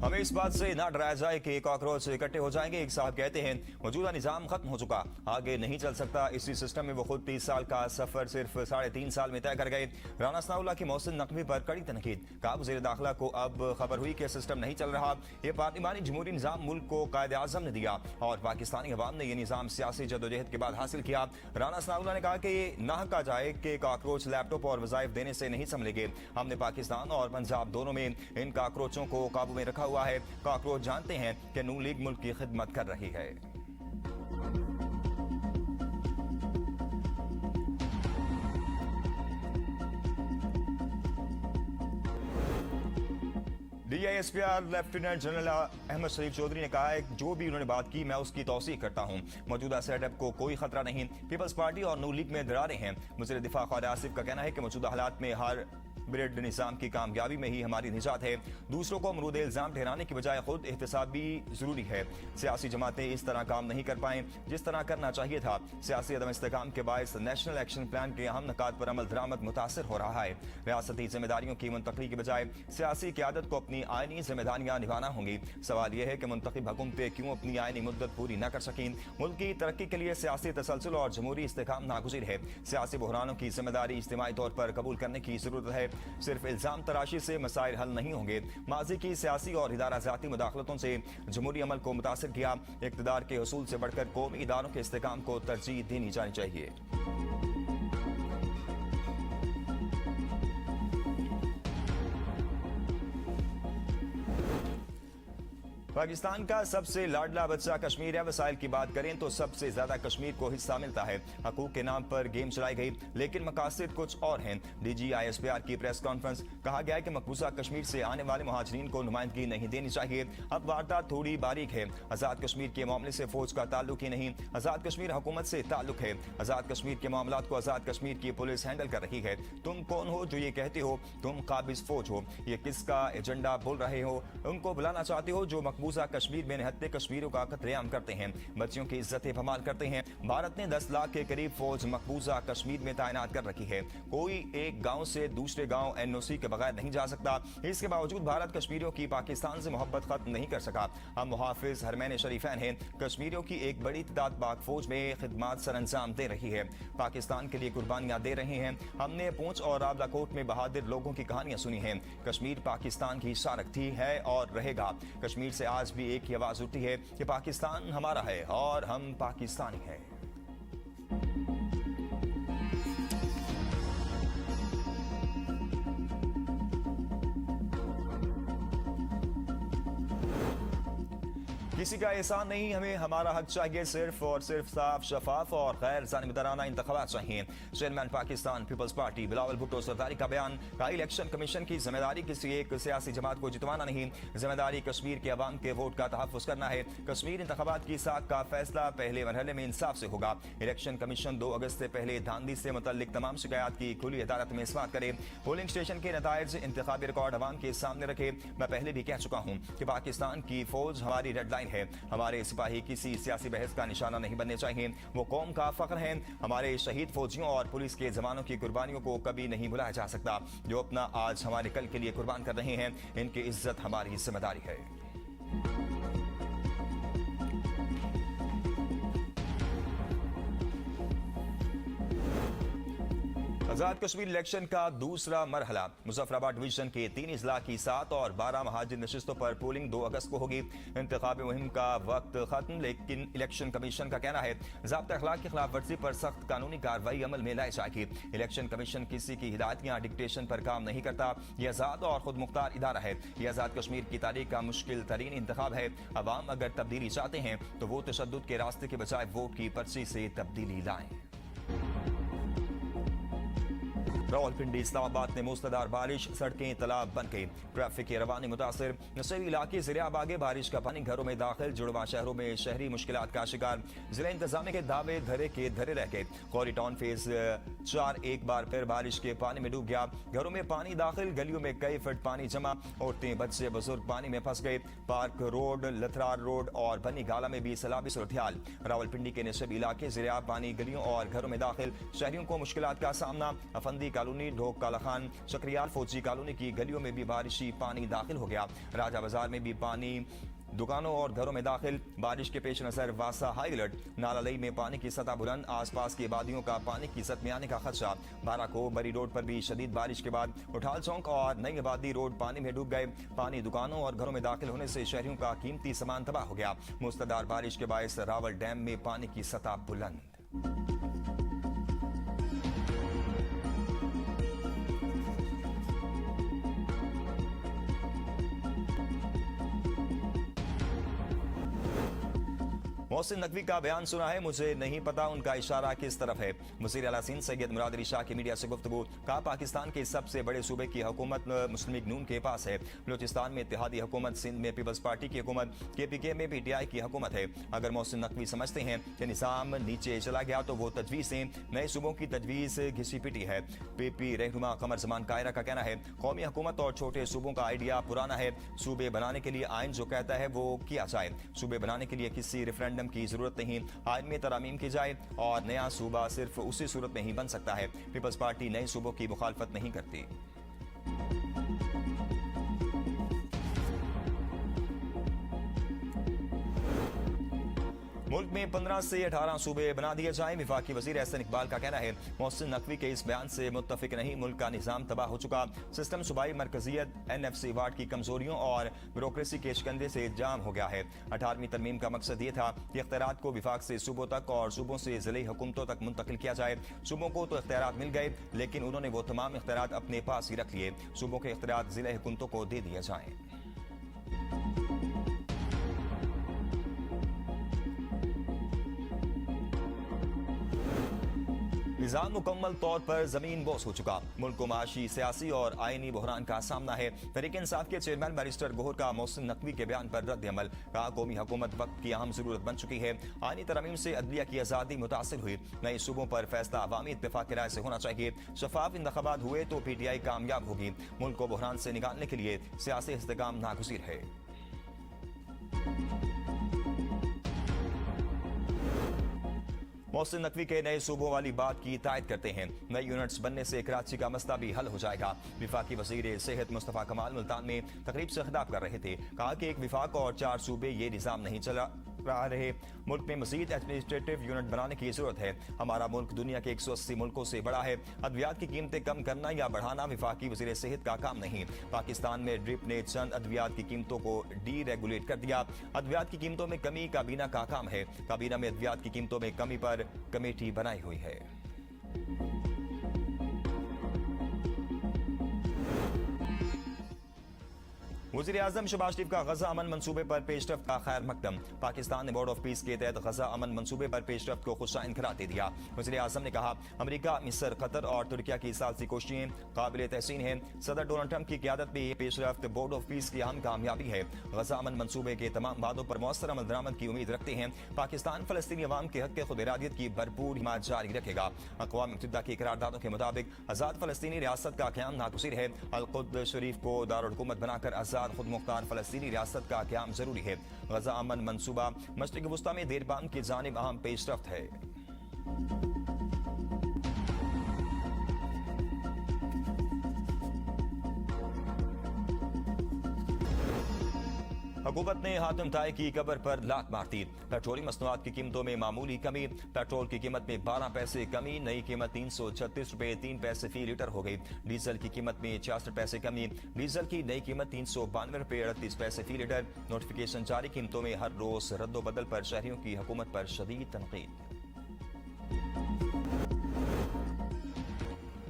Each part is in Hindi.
हमें इस बात से ना डराया जाए कि कॉकरोच इकट्ठे हो जाएंगे। एक साहब कहते हैं मौजूदा निजाम खत्म हो चुका, आगे नहीं चल सकता। इसी सिस्टम में वो खुद 30 साल का सफर सिर्फ 3.5 साल में तय कर गए। राना सनाउल्लाह की मोहसिन नकवी पर कड़ी तनकीद। कहा वज़ीर दाखिला को अब खबर हुई कि सिस्टम नहीं चल रहा। ये पार्लिमानी जमहूरी निजाम मुल्क को कायदे आज़म ने दिया और पाकिस्तानी अवाम ने यह निजाम सियासी जदोजहद के बाद हासिल किया। राना सनाउल्लाह ने कहा कि ये ना कहा जाए कि कॉकरोच लैपटॉप और वज़ाइफ देने से नहीं संभलेंगे। हमने पाकिस्तान और पंजाब दोनों में इन कॉकरोचों को काबू में रखा हुआ है। कॉकरोच जानते हैं कि नून लीग मुल्क की खिदमत कर रही है। DISPR लेफ्टिनेंट जनरल अहमद शरीफ चौधरी ने कहा है जो भी उन्होंने बात की मैं उसकी तौसीक करता हूं। मौजूदा सेटअप को कोई खतरा नहीं। पीपल्स पार्टी और नून लीग में दरारें हैं। वज़ीर दिफा ख्वाजा आसिफ का कहना है कि मौजूदा हालात में हर ब्रिड निजाम की कामयाबी में ही हमारी निजात है। दूसरों को मरूद इल्जाम ठहराने की बजाय खुद एहतसाब भी जरूरी है। सियासी जमातें इस तरह काम नहीं कर पाएं जिस तरह करना चाहिए था। सियासी अदम इस्तेकाम के बायस नेशनल एक्शन प्लान के अहम नकात पर अमल दरामद मुतासर हो रहा है। रियासती जिम्मेदारियों की मुंतकली की बजाय सियासी क़यादत को अपनी आइनी जिम्मेदारियां निभाना होंगी। सवाल यह है कि मुंतखब हुकूमतें क्यों अपनी आइनी मुद्दत पूरी न कर सकें। मुल्क की तरक्की के लिए सियासी तसलसल और जमहूरी इस्तेकाम नागुज़िर है। सियासी बहरानों की जिम्मेदारी इज्तिमाई तौर पर कबूल करने की जरूरत है। सिर्फ इल्जाम तराशी से मसाइल हल नहीं होंगे। माजी की सियासी और इदारा ज़ाती मुदाखलतों से जमहूरी अमल को मुतासर किया। इक़्तिदार के हसूल से बढ़कर कौमी इदारों के इस्तेकाम को तरजीह देनी जानी चाहिए। पाकिस्तान का सबसे लाडला बच्चा कश्मीर है। वसाइल की बात करें तो सबसे ज्यादा कश्मीर को हिस्सा मिलता है। हकूक के नाम पर गेम चलाई गई लेकिन मकासद कुछ और हैं। DGISPR की प्रेस कॉन्फ्रेंस कहा गया है कि मकबूजा कश्मीर से आने वाले मुहाजिरीन को नुमाइंदगी नहीं देनी चाहिए। अब वारदात थोड़ी बारीक है। आजाद कश्मीर के मामले से फौज का ताल्लुक ही नहीं, आजाद कश्मीर हुकूमत से ताल्लुक है। आजाद कश्मीर के मामला को आजाद कश्मीर की पुलिस हैंडल कर रही है। तुम कौन हो जो ये कहते हो तुम काबिज फौज हो? ये किसका एजेंडा बोल रहे हो? उनको बुलाना चाहते हो जो मकबूजा कश्मीर में निहत्ते कश्मीरियों का कत्लेआम करते हैं, बच्चियों की इज्जत बहाल करते हैं। भारत ने 10 लाख के करीब फौज मकबूजा कश्मीर में तैनात कर रखी है। कोई एक गांव से दूसरे गांव NOC के बगैर नहीं जा सकता। इसके बावजूद भारत कश्मीरियों की पाकिस्तान से मोहब्बत खत्म नहीं कर सका। हम मुहाफिज हरमैन शरीफैन हैं। कश्मीरियों की एक बड़ी तादाद पाक फौज में खिदमत सर अंजाम दे रही है, पाकिस्तान के लिए कुर्बानियां दे रहे हैं। हमने पूंछ और रावलाकोट में बहादुर लोगों की कहानियां सुनी हैं। कश्मीर पाकिस्तान की शारक थी, है और रहेगा। कश्मीर से आज भी एक ही आवाज उठती है कि पाकिस्तान हमारा है और हम पाकिस्तानी हैं। किसी का एहसान नहीं, हमें हमारा हक चाहिए। सिर्फ और सिर्फ साफ, शफाफ और गैर जानिबदाराना इंतखाबात चाहिए। Chairman Pakistan Peoples Party Bilawal Bhutto Zardari का बयान। कहा इलेक्शन कमीशन की जिम्मेदारी किसी एक सियासी जमात को जितवाना नहीं, जिम्मेदारी कश्मीर के अवाम के वोट का तहफ़्फ़ुज़ करना है। कश्मीर इंतखाबात की साख का फैसला पहले मरहले में इंसाफ से होगा। इलेक्शन कमीशन 2 अगस्त से पहले धांधली से मुतल्लिक तमाम शिकायत की खुली अदालत में इस्मात करे। पोलिंग स्टेशन के नताइज इंतखाबी रिकॉर्ड अवाम के सामने रखे। मैं पहले भी कह चुका हूँ कि पाकिस्तान की फौज हमारी रेड लाइन है। हमारे सिपाही किसी सियासी बहस का निशाना नहीं बनने चाहिए। वो कौम का फख्र हैं। हमारे शहीद फौजियों और पुलिस के जवानों की कुर्बानियों को कभी नहीं भुलाया जा सकता। जो अपना आज हमारे कल के लिए कुर्बान कर रहे हैं, इनकी इज्जत हमारी जिम्मेदारी है। आजाद कश्मीर इलेक्शन का दूसरा मरहला। मुजफ्फराबाद डिवीजन के 3 अजला की 7 और 12 महाजिर नशिस्तों पर पोलिंग 2 अगस्त को होगी। इंतखाबी मुहिम का वक्त खत्म, लेकिन इलेक्शन कमीशन का कहना है ज़ाब्ता अखलाक की खिलाफ वर्जी पर सख्त कानूनी कार्रवाई अमल में लाई जाएगी। इलेक्शन कमीशन किसी की हिदायत या डिक्टेशन पर काम नहीं करता। यह आजाद और खुद मुख्तार इदारा है। यह आजाद कश्मीर की तारीख का मुश्किल तरीन इंतखाब है। अवाम अगर तब्दीली चाहते हैं तो वो तशद्दुद के रास्ते के बजाय वोट की पर्ची से तब्दीली लाएं। रावलपिंडी इस्लामाबाद में मूसलाधार बारिश, सड़कें तालाब बन गई, ट्रैफिक की रवानी मुतासिर। नशेबी इलाके ज़रिया आगे बारिश का पानी घरों में दाखिल, जुड़वा शहरों में शहरी मुश्किलात का शिकार। जिला इंतजामिया के दावे धरे के धरे रह गए। कौरी टाउन फेज 4 एक बार फिर बारिश के पानी में डूब गया। घरों में पानी दाखिल, गलियों में कई फुट पानी जमा। औरतें बच्चे बुजुर्ग पानी में फंस गए। पार्क रोड, लथरार रोड और बनी गाला में भी सैलाबी सूरत-ए-हाल। रावलपिंडी के नशेबी इलाके ज़रिया पानी गलियों और घरों में दाखिल, शहरियों को मुश्किलात का सामना। अफंदी का कॉलोनी, ढोक काला खान, शक्रियाल फौजी कॉलोनी की गलियों में भी बारिशी पानी दाखिल हो गया। राजा बाजार में भी पानी दुकानों और घरों में दाखिल। बारिश के पेश नजर वासा हाई अलर्ट। नालालई में पानी की सतह बुलंद, आसपास की आबादियों का पानी की सतह में आने का खदशा। बाराको बरी रोड पर भी शदीद बारिश के बाद उठाल चौक और नई आबादी रोड पानी में डूब गए। पानी दुकानों और घरों में दाखिल होने से शहरियों का कीमती सामान तबाह हो गया। मुस्तदार बारिश के बायस रावल डैम में पानी की सतह बुलंद। मोहसिन नकवी का बयान सुना है, मुझे नहीं पता उनका इशारा किस तरफ है। वज़ीर आला सिंध सैयद मुराद अली शाह की मीडिया से गुफ्तगू। कहा, पाकिस्तान के सबसे बड़े सूबे की हुकूमत मुस्लिम लीग नून के पास है। बलूचिस्तान में इत्तेहादी हुकूमत, सिंध में पीपल्स पार्टी की हुकूमत, KPK में PTI की हुकूमत है। अगर मोहसिन नकवी समझते हैं कि निज़ाम नीचे चला गया तो वो तजवीज़ें नए सूबों की तजवीज़ घिसी पिटी है। PP रहनुमा कमर जमान कायरा का कहना है, कौमी हुकूमत और छोटे सूबों का आइडिया पुराना है। सूबे बनाने के लिए आइन जो कहता है वो किया जाए। सूबे बनाने के लिए किसी रेफरेंडम की जरूरत नहीं, आइन में तरामीम की जाए और नया सूबा सिर्फ उसी सूरत में ही बन सकता है। पीपल्स पार्टी नए सूबों की मुखालफत नहीं करती। मुल्क में 15 से 18 सूबे बना दिए जाएं। वफाकी वजीर एहसन इकबाल का कहना है, मोहसिन नकवी के इस बयान से मुत्तफिक नहीं। मुल्क का निज़ाम तबाह हो चुका। सिस्टम सूबाई मरकजियत, NFC वार्ड की कमजोरियों और ब्यूरोक्रेसी के शिकंजे से जाम हो गया है। 18वीं तरमीम का मकसद ये था कि इख्तियारात को विफाक से सूबों तक और सूबों से ज़िले हुकूमतों तक मुंतकिल किया जाए। सूबों को तो इख्तियारात मिल गए, लेकिन उन्होंने वो तमाम इख्तियारात अपने पास ही रख लिए। सूबों के इख्तियारात ज़िले हुकूमतों को दे दिए जाएं। निज़ाम मुकम्मल तौर पर जमीन बोस हो चुका। मुल्क को माशी, सियासी और आईनी बहरान का सामना है। तहरीक इंसाफ के चेयरमैन बैरिस्टर गोहर का मोहसिन नकवी के बयान पर रद्द अमल। कहा, कौमी हुकूमत वक्त की अहम जरूरत बन चुकी है। आईनी तरमीम से अदलिया की आज़ादी मुतासिर हुई। नए सूबों पर फैसला अवामी इत्तेफाक की राय से होना चाहिए। शफाफ इंतखाबात हुए तो PTI कामयाब होगी। मुल्क को बहरान से निकालने के लिए सियासी इस्तेकाम नागुज़ीर है। मोहसिन नकवी के नए सूबों वाली बात की तायद करते हैं। नए यूनिट्स बनने से कराची का मसला भी हल हो जाएगा। विफाकी वजीर सेहत मुस्तफ़ा कमाल मुल्तान में तकरीब से खिताब कर रहे थे। कहा कि एक विफाक और 4 सूबे ये निज़ाम नहीं चला रहा रहे। मुल्क में मजीद एडमिनिस्ट्रेटिव यूनिट बनाने की जरूरत है। हमारा मुल्क दुनिया के 180 मुल्कों से बड़ा है। अद्वियात की कीमतें कम करना या बढ़ाना विफाकी वजीर सेहत का काम नहीं। पाकिस्तान में ड्रिप ने चंद अद्वियात की कीमतों को डी रेगुलेट कर दिया। अद्वियात की कीमतों में कमी काबीना का काम है। काबीना में अद्वियात की कीमतों में कमी पर कमेटी बनाई हुई है। वज़ीर आज़म शहबाज शरीफ का गजा अमन मंसूबे पर पेशरफ्त का खैर मकदम। पाकिस्तान ने बोर्ड ऑफ पीस के तहत गजा अमन मंसूबे पर पेशरफ्त को खुशाइन करार दे दिया। वज़ीर आज़म ने कहा, अमेरिका, मिस्र, कतर और तुर्किया की सालसी कोशिशें काबिल तहसीन हैं। सदर डोनाल्ड ट्रंप की क़यादत में ये पेशरफ्त बोर्ड ऑफ पीस की अहम कामयाबी है। गजा अमन मंसूबे के तमाम वादों पर मौसर अमल दरामद की उम्मीद रखते हैं। पाकिस्तान फ़लस्तीनी अवाम के हक़ खुद इरादियत की भरपूर हिमायत जारी रखेगा। अक़वाम मुत्तहिदा की करारदादों के मुताबिक आज़ाद फ़लस्तीनी रियासत का क़याम नागुज़ीर है। अल-कुद्स शरीफ को दारुल हुकूमत बनाकर आज़ाद खुद मुख्तार फ़लस्तीनी रियासत का क़याम जरूरी है। गजा अमन मंसूबा मशरिक़ वुस्ता में देरबाम की जानिब अहम पेशरफ्त है। हुकूमत ने हातिम ताई की कब्र पर लात मार दी। पेट्रोलियम मसनूआत की कीमतों में मामूली कमी। पेट्रोल की कीमत में 12 पैसे कमी। नई कीमत 336 रुपए 3 पैसे फी लीटर हो गई। डीजल की कीमत में 66 पैसे कमी। डीजल की नई कीमत 392 रुपए 38 पैसे फी लीटर। नोटिफिकेशन जारी। कीमतों में हर रोज रद्दोबदल पर शहरियों की हुकूमत पर शदीद तनकीद।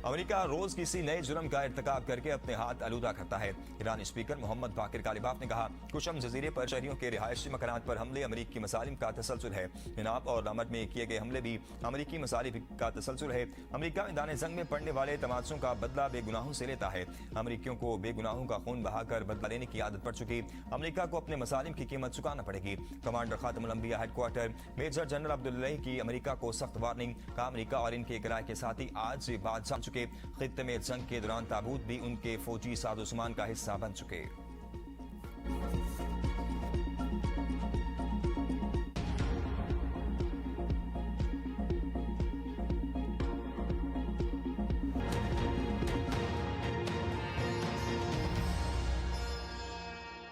अमेरिका रोज किसी नए जुर्म का इर्तिकाब करके अपने हाथ आलूदा करता है। ईरानी स्पीकर मोहम्मद बाकिर कालिबाफ ने कहा, कुशम जजीरे पर शहरियों के रिहायशी मकानात पर हमले अमरीकी मसालिम का तसलसल है। इनाब और रामट में किए गए हमले भी अमरीकी मसालिम का तसलसल है। अमरीका में दाने जंग में पड़ने वाले तमाशों का बदला बेगुनाहों से लेता है। अमरीकियों को बेगुनाहों का खून बहाकर बदला लेने की आदत पड़ चुकी। अमरीका को अपने मसालिम की कीमत चुकाना पड़ेगी। कमांडर खातमुल अंबिया हेडक्वार्टर मेजर जनरल अब्दुल्लाही की अमरीका को सख्त वार्निंग। कहा, अमरीका और इनके किराए के साथी आज से बात जान चुके। खित्ते में जंग के दौरान ताबूत भी उनके फौजी साजो सामान का हिस्सा बन चुके।